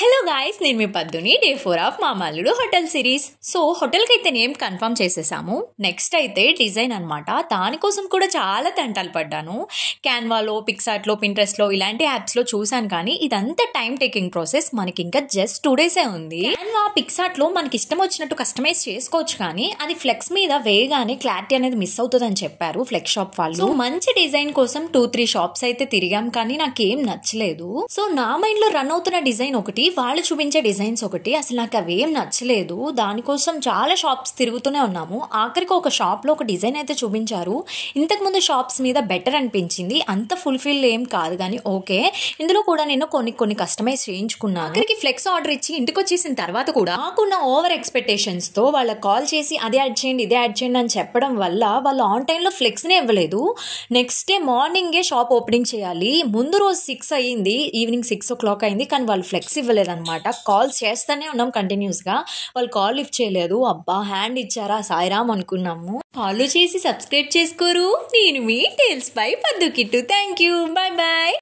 Hello guys, నేను మీ పద్దుని. Day 4 of మా మల్లుడు hotel series. So హోటల్కి అయితే నేమ్ కన్ఫర్మ్ చేసేసాము. నెక్స్ట్ అయితే డిజైన్ అనమాట. దానికోసం కూడా చాలా తంటాలు పడ్డాను. క్యాన్వాలో, పిక్సార్ట్లో, పింట్రెస్ట్లో ఇలాంటి యాప్స్లో చూశాను, కానీ ఇదంతా టైం టేకింగ్ ప్రాసెస్. మనకి ఇంకా జస్ట్ 2 డేసే ఉంది. క్యాన్వా, పిక్సార్ట్లో మనకి ఇష్టం వచ్చినట్టు కస్టమైజ్ చేసుకోవచ్చు, కానీ అది ఫ్లెక్స్ మీద వేయగానే క్లారిటీ అనేది మిస్ అవుతుందని చెప్పారు ఫ్లెక్స్ షాప్ వాళ్ళు. సో మంచి డిజైన్ కోసం 2-3 షాప్స్ అయితే తిరిగాం, కానీ నాకేం నచ్చలేదు. సో నా మైండ్ లో రన్ అవుతున్న డిజైన్ ఒకటి, వాళ్ళు చూపించే డిజైన్స్ ఒకటి. అసలు నాకు అవేం నచ్చలేదు. దానికోసం చాలా షాప్స్ తిరుగుతూనే ఉన్నాము. ఆఖరికి ఒక షాప్ లో ఒక డిజైన్ అయితే చూపించారు. ఇంతకు ముందు షాప్స్ మీద బెటర్ అనిపించింది. అంత ఫుల్ఫిల్ ఏం కాదు, కానీ ఓకే. ఇందులో కూడా నేను కొన్ని కస్టమైజ్ చేయించుకున్నాను. ఆఖరికి ఫ్లెక్స్ ఆర్డర్ ఇచ్చి ఇంటికి వచ్చేసిన తర్వాత కూడా నాకున్న ఓవర్ ఎక్స్పెక్టేషన్స్ తో వాళ్ళకి కాల్ చేసి అదే యాడ్ చేయండి, ఇదే యాడ్ చేయండి అని చెప్పడం వల్ల వాళ్ళు ఆన్ టైమ్ లో ఫ్లెక్స్ నే ఇవ్వలేదు. నెక్స్ట్ డే మార్నింగే షాప్ ఓపెనింగ్ చేయాలి. ముందు రోజు 6 అయ్యింది, ఈవినింగ్ 6 o'clock అయింది, కానీ వాళ్ళు ఫ్లెక్స్ ఇవ్వలేదన్నమాట. కాల్స్ చేస్తూనే ఉన్నాం కంటిన్యూస్ గా, వాళ్ళు కాల్ లిఫ్ట్ చేయలేదు. అబ్బా, హ్యాండ్ ఇచ్చారా సాయిరామ్ అనుకున్నాము. ఫాలో చేసి సబ్స్క్రైబ్ చేసుకోరు. నేను మీ tales by Paddu Kittu. Thank you, bye bye.